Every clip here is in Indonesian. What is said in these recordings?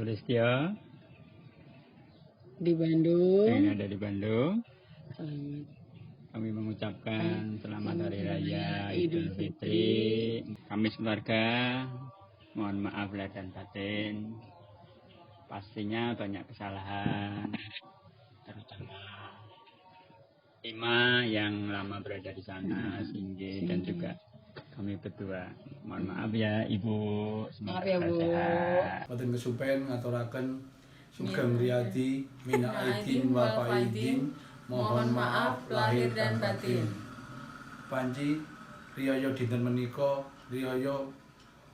Sulistyo di Bandung. yang ada di Bandung. Selamat. Kami mengucapkan selamat Hari Raya Idul Fitri. Kami sekeluarga mohon maaf lahir dan batin. Pastinya banyak kesalahan, terutama Ima yang lama berada di sana, Singgi, dan juga kami berdua. Mohon maaf ya Ibu, Maaf semoga ya, Bu. sehat. Boten kesupen ngaturaken sugeng riyadi mina aidin wa faidin, mohon maaf lahir dan batin. Panci riyaya dinten menika riyaya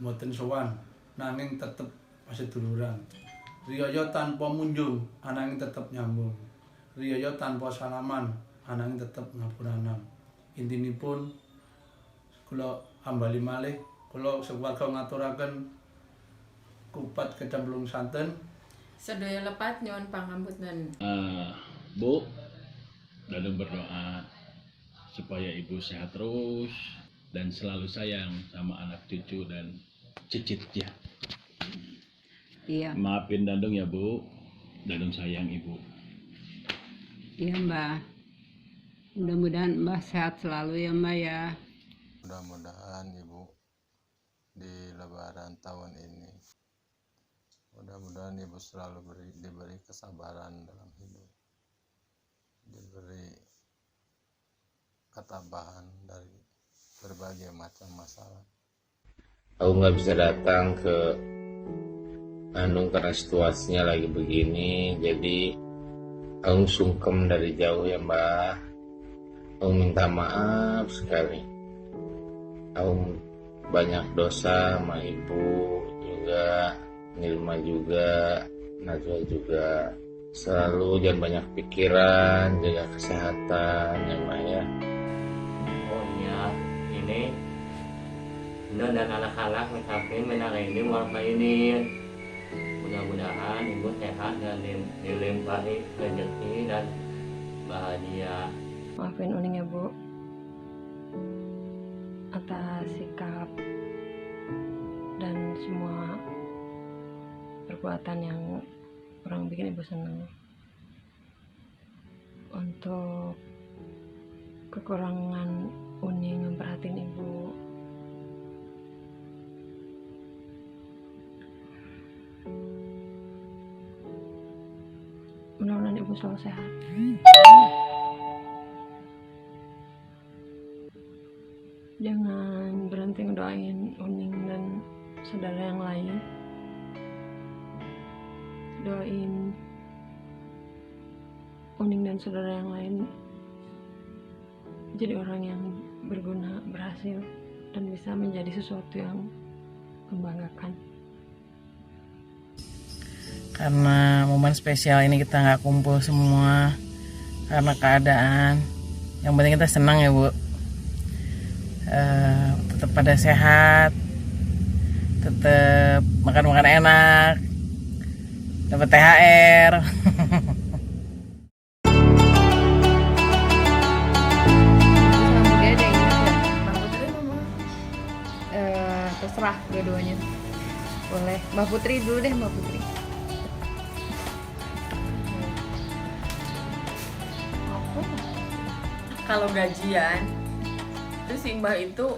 mboten sowan nanging tetep paseduluran. Riyaya tanpa munjung ananging tetep nyambung. Riyaya tanpa salaman ananging tetep ngapuranan. Intinipun kula hambali malih kula sekeluarga ngaturaken kupat kecemplung santen. Sedaya lepat nyuwun pangampunten. Bu, Dadung berdoa supaya ibu sehat terus dan selalu sayang sama anak cucu dan cicitnya. Iya, Maafin Dadung ya Bu, Dadung sayang ibu. iya Mbak. Mudah-mudahan Mbak sehat selalu ya Mbak ya. Mudah-mudahan Ibu di Lebaran tahun ini, mudah-mudahan Ibu selalu diberi kesabaran dalam hidup, diberi ketabahan dari berbagai macam masalah. Aku nggak bisa datang ke Bandung karena situasinya lagi begini, jadi aku sungkem dari jauh ya Mbak. Aku minta maaf sekali. Aku banyak dosa sama ibu juga, Nilma juga, Najwa juga. Selalu jangan banyak pikiran, jaga kesehatan ya Mbak ya. Pokoknya ini Nona dan anak-anak mencapai menangani warga ini. Mudah-mudahan ibu sehat dan dilimpahi rezeki dan bahagia. Maafin Uning ya Bu atas sikap dan semua perbuatan yang kurang bikin Ibu senang. Untuk kekurangan Uning memperhatiin Ibu, mudah-mudahan Ibu selalu sehat. Jangan berhenti ngedoain Uning dan saudara yang lain. Doain Uning dan saudara yang lain jadi orang yang berguna, berhasil, dan bisa menjadi sesuatu yang membanggakan. Karena momen spesial ini kita nggak kumpul semua karena keadaan. Yang penting kita senang ya Bu. Tetap pada sehat, tetap makan enak, dapat THR. Terserah dua-duanya. Boleh. Mbak Putri dulu deh, Mbak Putri. Kalau gajian terus si Mbah itu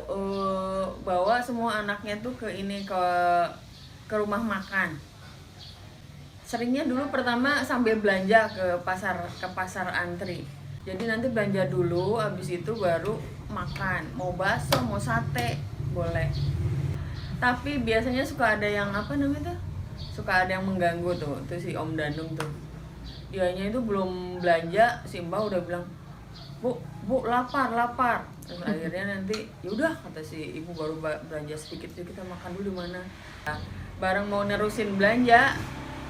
bawa semua anaknya tuh ke rumah makan. Seringnya dulu pertama sambil belanja ke pasar antri. Jadi nanti belanja dulu, habis itu baru makan. Mau bakso, mau sate, boleh. Tapi biasanya suka ada yang suka ada yang mengganggu tuh si Om Danung tuh. Dianya itu belum belanja, si Mbah udah bilang, Bu, lapar. Terus akhirnya nanti yaudah kata si ibu baru belanja sedikit kita makan dulu di mana. Nah, bareng mau nerusin belanja,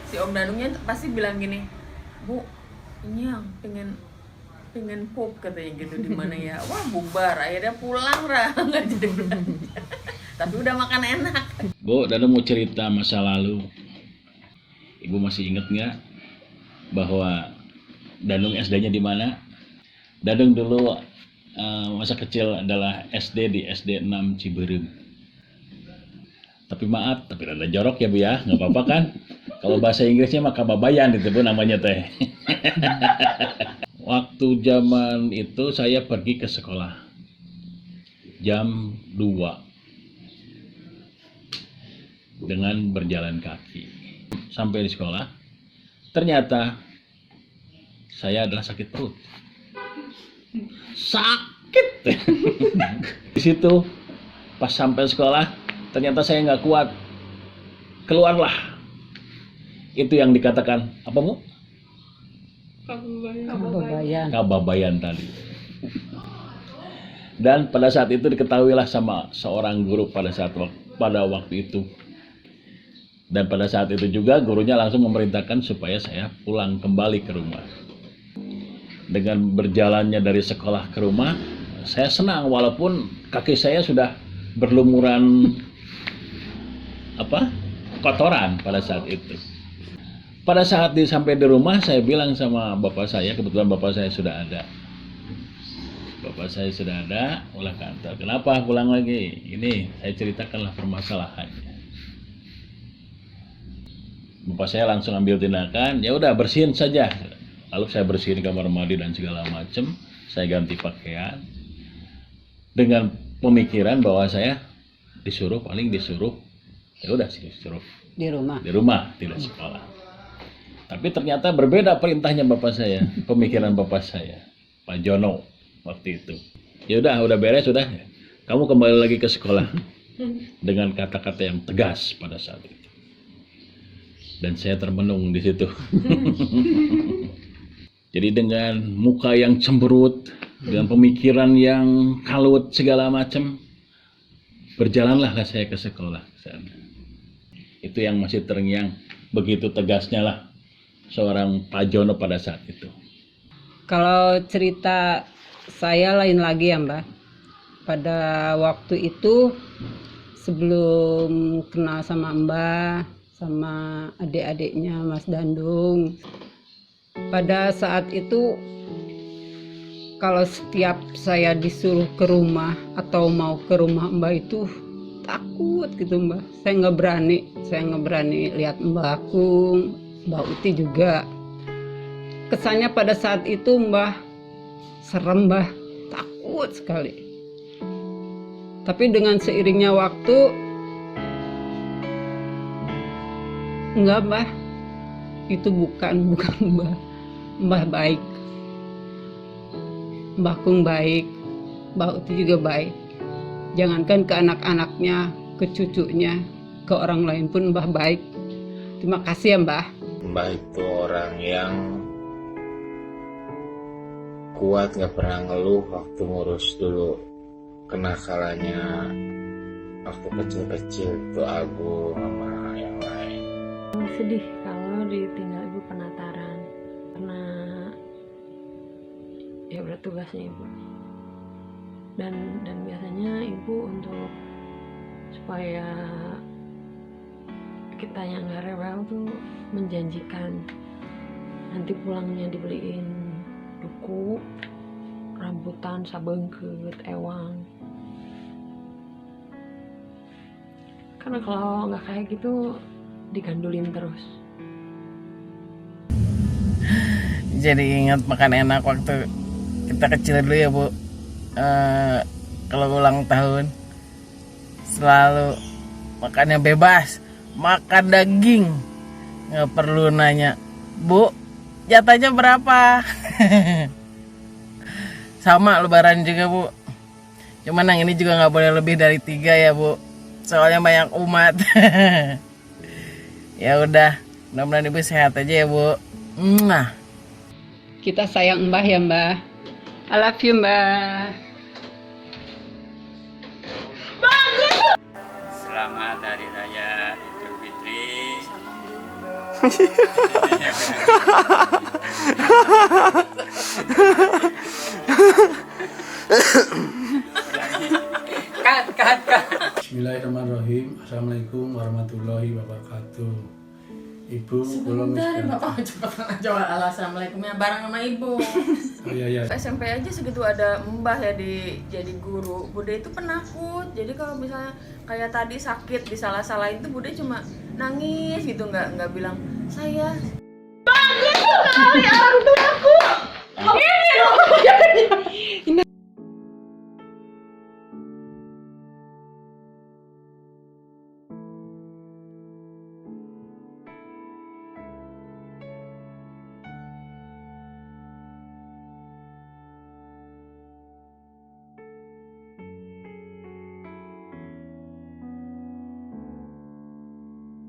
si Om Danungnya pasti bilang gini, Bu, ini yang pengen pup katanya gitu di mana ya. Wah bubar, akhirnya pulang nggak jadi belanja. Tapi udah makan enak. Bu, Dadung mau cerita masa lalu. Ibu masih inget nggak bahwa Dadung SD-nya di mana? Dadung dulu masa kecil adalah SD di SD 6 Ciberem. Tapi maaf, tapi rada jorok ya Bu ya, nggak apa-apa kan? Kalau bahasa Inggrisnya mah kababayan itu pun namanya teh. Waktu zaman itu saya pergi ke sekolah jam 2 dengan berjalan kaki. Sampai di sekolah, ternyata saya adalah sakit perut. Sakit. Di situ pas sampai sekolah, ternyata saya nggak kuat. Keluarlah. Itu yang dikatakan apa, Bu? Kababayan tadi. Dan pada saat itu diketahuilah sama seorang guru pada waktu itu. Dan pada saat itu juga gurunya langsung memerintahkan supaya saya pulang kembali ke rumah. Dengan berjalannya dari sekolah ke rumah, saya senang walaupun kaki saya sudah berlumuran kotoran pada saat itu. Pada saat sampai di rumah, saya bilang sama bapak saya, kebetulan bapak saya sudah ada. Bapak saya sudah ada, ulah kantor. Kenapa pulang lagi? Ini saya ceritakanlah permasalahannya. Bapak saya langsung ambil tindakan, ya udah bersihin saja. Lalu saya bersihin kamar mandi dan segala macam. Saya ganti pakaian dengan pemikiran bahwa saya disuruh ya udah disuruh di rumah tidak sekolah. Tapi ternyata berbeda perintahnya bapak saya, pemikiran bapak saya, Pak Jono waktu itu. Ya udah beres sudah. Kamu kembali lagi ke sekolah dengan kata-kata yang tegas pada saat itu. Dan saya termenung di situ. Jadi dengan muka yang cemberut, dengan pemikiran yang kalut segala macam, berjalanlah saya ke sekolah sana. Itu yang masih terngiang, begitu tegasnya lah seorang Pak Jono pada saat itu. Kalau cerita saya lain lagi ya Mbak. Pada waktu itu sebelum kenal sama Mbak, sama adik-adiknya Mas Dandung. Pada saat itu kalau setiap saya disuruh ke rumah atau mau ke rumah Mbak itu takut gitu Mbak. Saya nggak berani lihat Mbak Akung, Mbak Uti juga. Kesannya pada saat itu Mbak serem Mbak, takut sekali. Tapi dengan seiringnya waktu, enggak Mbak, itu bukan Mbak baik. Mbak Akung baik, Mbak Uti juga baik. Jangankan ke anak-anaknya, ke cucunya, ke orang lain pun Mbak baik. Terima kasih ya Mbak. Mbak itu orang yang kuat, gak pernah ngeluh waktu ngurus dulu kenakalannya waktu kecil-kecil itu Agung sama yang lain. Sedih kalau ditinggal ibu penataran karena ya berat tugasnya ibu. Dan biasanya ibu untuk supaya kita yang nggak rewel tuh menjanjikan nanti pulangnya dibeliin duku, rambutan, sabengkeut, ewang. Karena kalau nggak kayak gitu digandulin terus. Jadi ingat makan enak waktu kita kecil dulu ya Bu. Kalau ulang tahun selalu makannya bebas, makan daging, nggak perlu nanya, Bu jatahnya berapa. Sama lebaran juga Bu, cuman yang ini juga nggak boleh lebih dari 3 ya Bu, soalnya banyak umat. Ya udah, mudah-mudahan ibu sehat aja ya Bu. Nah, kita sayang Mbah ya Mbah. I love you Mbah. Selamat Hari Raya Idul Fitri. Kat. Bismillahirrahmanirrahim. Assalamualaikum warahmatullahi wabarakatuh. Ibu, belum Coba assalamualaikumnya bareng sama ibu. Oh iya. SMP aja segitu ada mbah ya jadi guru. Bude itu penakut. Jadi kalau misalnya kayak tadi sakit disalah-salahin tuh Bude cuma nangis gitu, nggak bilang saya bagus sekali orang tuaku.